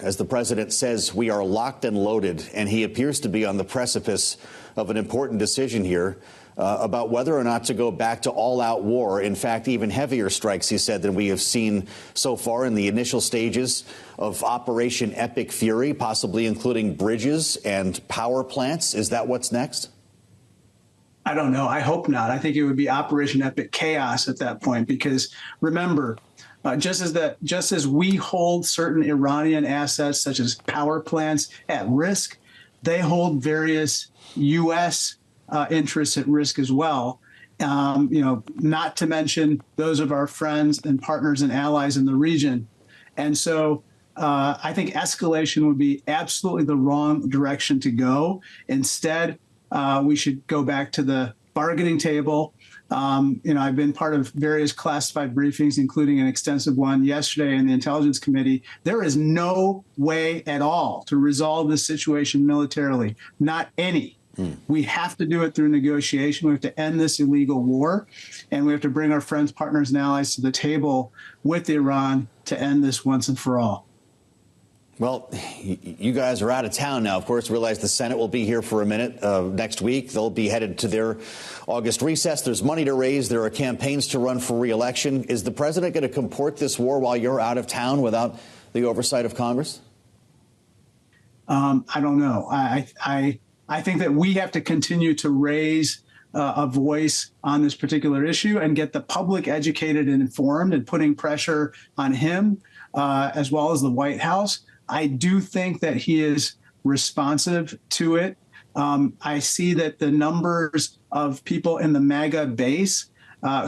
as the president says we are locked and loaded, and he appears to be on the precipice of an important decision here about whether or not to go back to all-out war. In fact, even heavier strikes, he said, than we have seen so far in the initial stages of Operation Epic Fury, possibly including bridges and power plants. Is that what's next? I don't know. I hope not. I think it would be Operation Epic Chaos at that point, because remember, just as we hold certain Iranian assets, such as power plants, at risk, they hold various U.S. Interests at risk as well. Not to mention those of our friends and partners and allies in the region. And so I think escalation would be absolutely the wrong direction to go. Instead, we should go back to the bargaining table. I've been part of various classified briefings, including an extensive one yesterday in the Intelligence Committee. There is no way at all to resolve this situation militarily, not any. We have to do it through negotiation. We have to end this illegal war, and we have to bring our friends, partners, and allies to the table with Iran to end this once and for all. Well, you guys are out of town now. Of course, realize the Senate will be here for a minute next week. They'll be headed to their August recess. There's money to raise. There are campaigns to run for re-election. Is the president going to comport this war while you're out of town without the oversight of Congress? I don't know. I think that we have to continue to raise a voice on this particular issue and get the public educated and informed, and putting pressure on him as well as the White House. I do think that he is responsive to it. I see that the numbers of people in the MAGA base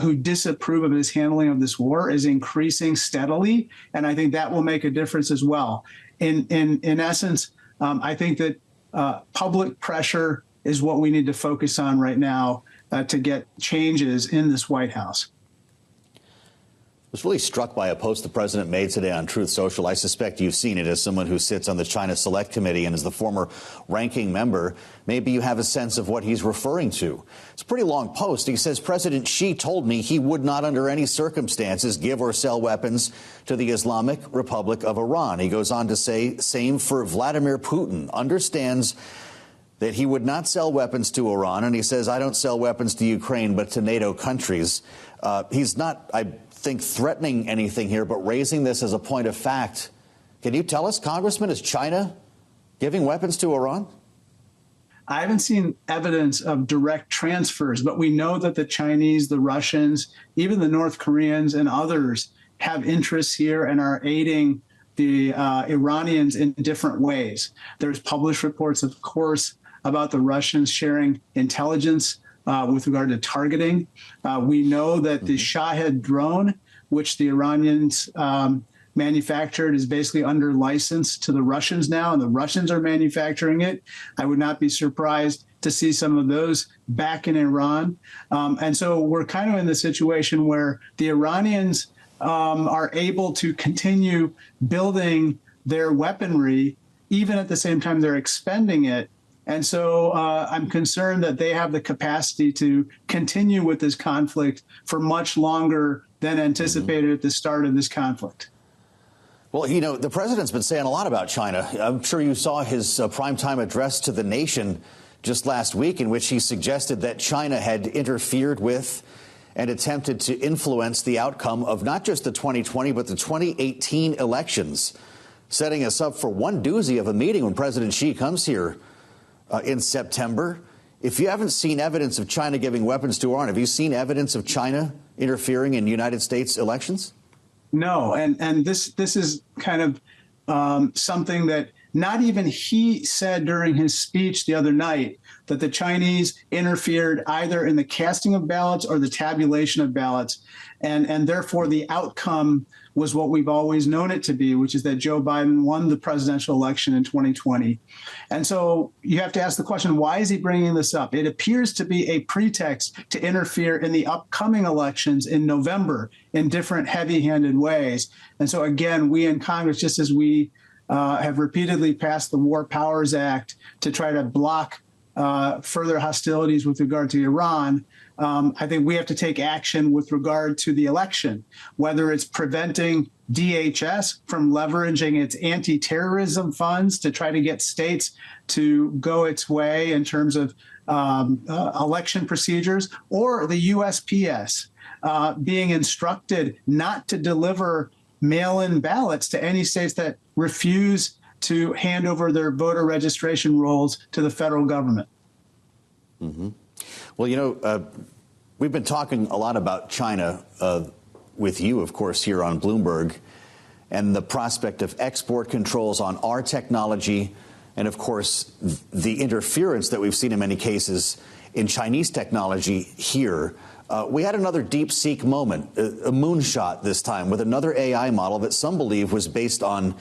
who disapprove of his handling of this war is increasing steadily, and I think that will make a difference as well. In essence, I think that public pressure is what we need to focus on right now to get changes in this White House. I was really struck by a post the president made today on Truth Social. I suspect you've seen it as someone who sits on the China Select Committee and is the former ranking member. Maybe you have a sense of what he's referring to. It's a pretty long post. He says, President Xi told me he would not under any circumstances give or sell weapons to the Islamic Republic of Iran. He goes on to say, same for Vladimir Putin, understands that he would not sell weapons to Iran. And he says, I don't sell weapons to Ukraine, but to NATO countries. He's not, I think, threatening anything here, but raising this as a point of fact. Can you tell us, Congressman, is China giving weapons to Iran? I haven't seen evidence of direct transfers, but we know that the Chinese, the Russians, even the North Koreans and others have interests here and are aiding the Iranians in different ways. There's published reports, of course, about the Russians sharing intelligence with regard to targeting. We know that the Shahed drone, which the Iranians manufactured, is basically under license to the Russians now, and the Russians are manufacturing it. I would not be surprised to see some of those back in Iran. And so we're kind of in the situation where the Iranians are able to continue building their weaponry, even at the same time they're expending it. And so I'm concerned that they have the capacity to continue with this conflict for much longer than anticipated at the start of this conflict. Well, you know, the president's been saying a lot about China. I'm sure you saw his primetime address to the nation just last week, in which he suggested that China had interfered with and attempted to influence the outcome of not just the 2020, but the 2018 elections, setting us up for one doozy of a meeting when President Xi comes here in September. If you haven't seen evidence of China giving weapons to Iran, have you seen evidence of China interfering in United States elections? No, and this is kind of something that not even he said during his speech the other night, that the Chinese interfered either in the casting of ballots or the tabulation of ballots. And therefore, the outcome was what we've always known it to be, which is that Joe Biden won the presidential election in 2020. And so you have to ask the question, why is he bringing this up? It appears to be a pretext to interfere in the upcoming elections in November in different heavy-handed ways. And so, again, we in Congress, just as we have repeatedly passed the War Powers Act to try to block further hostilities with regard to Iran, I think we have to take action with regard to the election, whether it's preventing DHS from leveraging its anti-terrorism funds to try to get states to go its way in terms of election procedures, or the USPS being instructed not to deliver mail-in ballots to any states that refuse to hand over their voter registration rolls to the federal government. Mm-hmm. Well, you know, we've been talking a lot about China with you, of course, here on Bloomberg, and the prospect of export controls on our technology, and, of course, the interference that we've seen in many cases in Chinese technology here. We had another DeepSeek moment, a moonshot this time, with another AI model that some believe was based on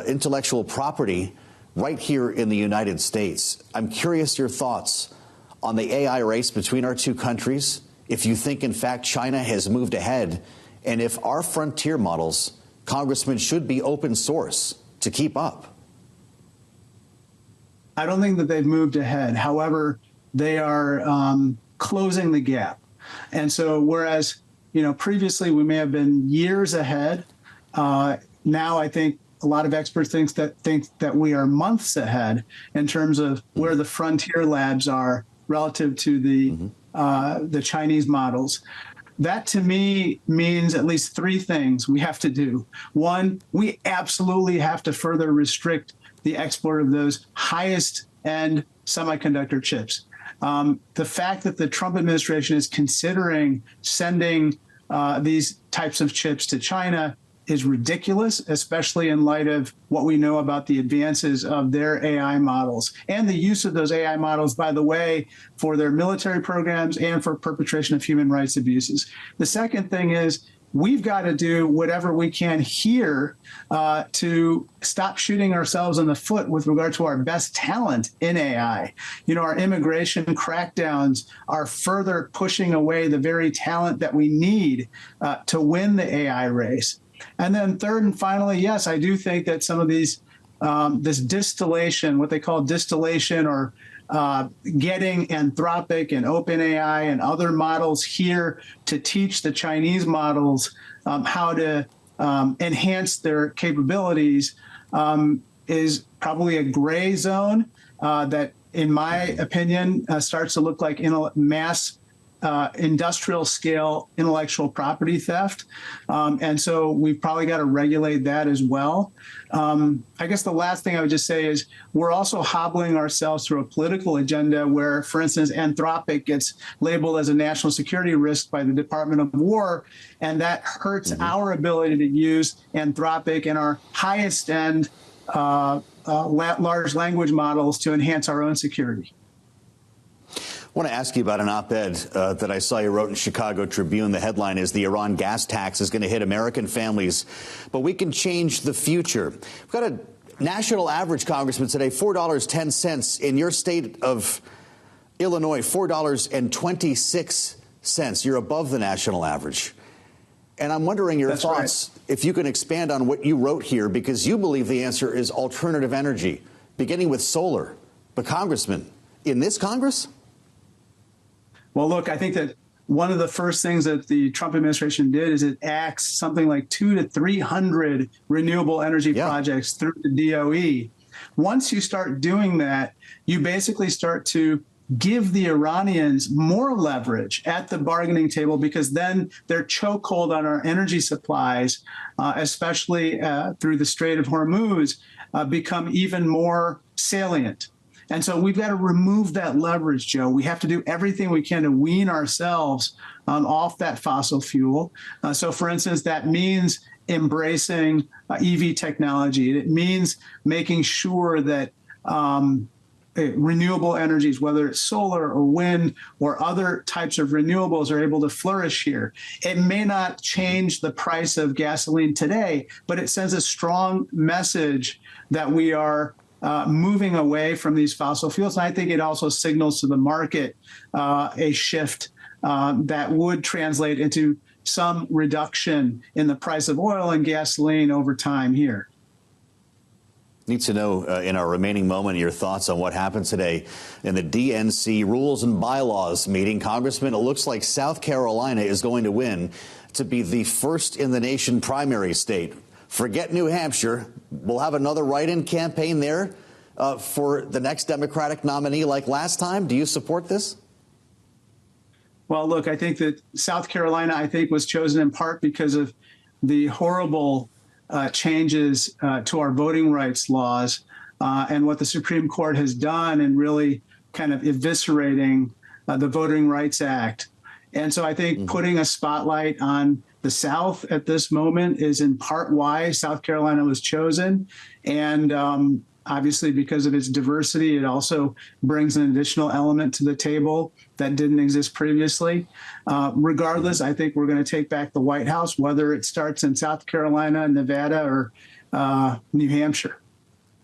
intellectual property right here in the United States. I'm curious your thoughts on the AI race between our two countries, if you think, in fact, China has moved ahead, and if our frontier models, Congressman, should be open source to keep up. I don't think that they've moved ahead. However, they are closing the gap. And so whereas, you know, previously we may have been years ahead, now I think a lot of experts think that we are months ahead in terms of where the frontier labs are relative to the Chinese models. That to me means at least three things we have to do. One, we absolutely have to further restrict the export of those highest end semiconductor chips. The fact that the Trump administration is considering sending these types of chips to China is ridiculous, especially in light of what we know about the advances of their AI models and the use of those AI models, by the way, for their military programs and for perpetration of human rights abuses. The second thing is we've got to do whatever we can here to stop shooting ourselves in the foot with regard to our best talent in AI. You know, our immigration crackdowns are further pushing away the very talent that we need to win the AI race. And then third and finally, yes, I do think that some of these, this distillation, what they call distillation, or getting Anthropic and OpenAI and other models here to teach the Chinese models how to enhance their capabilities is probably a gray zone that, in my opinion, starts to look like mass industrial scale intellectual property theft. And so we've probably got to regulate that as well. I guess the last thing I would just say is we're also hobbling ourselves through a political agenda where, for instance, Anthropic gets labeled as a national security risk by the Department of War, and that hurts our ability to use Anthropic and our highest end large language models to enhance our own security. I want to ask you about an op-ed that I saw you wrote in Chicago Tribune. The headline is "The Iran Gas Tax is going to hit American families, but we can change the future." We've got a national average, Congressman, today, $4.10. In your state of Illinois, $4.26. You're above the national average. And I'm wondering your thoughts, if you can expand on what you wrote here, because you believe the answer is alternative energy, beginning with solar. But, Congressman, in this Congress? Well, look, I think that one of the first things that the Trump administration did is it axed something like 200 to 300 renewable energy projects through the DOE. Once you start doing that, you basically start to give the Iranians more leverage at the bargaining table, because then their chokehold on our energy supplies, especially through the Strait of Hormuz, become even more salient. And so we've got to remove that leverage, Joe. We have to do everything we can to wean ourselves off that fossil fuel. So, for instance, that means embracing EV technology. It means making sure that renewable energies, whether it's solar or wind or other types of renewables, are able to flourish here. It may not change the price of gasoline today, but it sends a strong message that we are moving away from these fossil fuels. And I think it also signals to the market a shift that would translate into some reduction in the price of oil and gasoline over time here. Need to know in our remaining moment your thoughts on what happened today in the DNC Rules and Bylaws meeting. Congressman, it looks like South Carolina is going to win to be the first in the nation primary state. Forget New Hampshire. We'll have another write-in campaign there for the next Democratic nominee like last time. Do you support this? Well, look, I think that South Carolina, was chosen in part because of the horrible changes to our voting rights laws and what the Supreme Court has done in really kind of eviscerating the Voting Rights Act. And so I think putting a spotlight on the South at this moment is in part why South Carolina was chosen. And obviously, because of its diversity, it also brings an additional element to the table that didn't exist previously. Regardless, I think we're going to take back the White House, whether it starts in South Carolina, Nevada, or New Hampshire.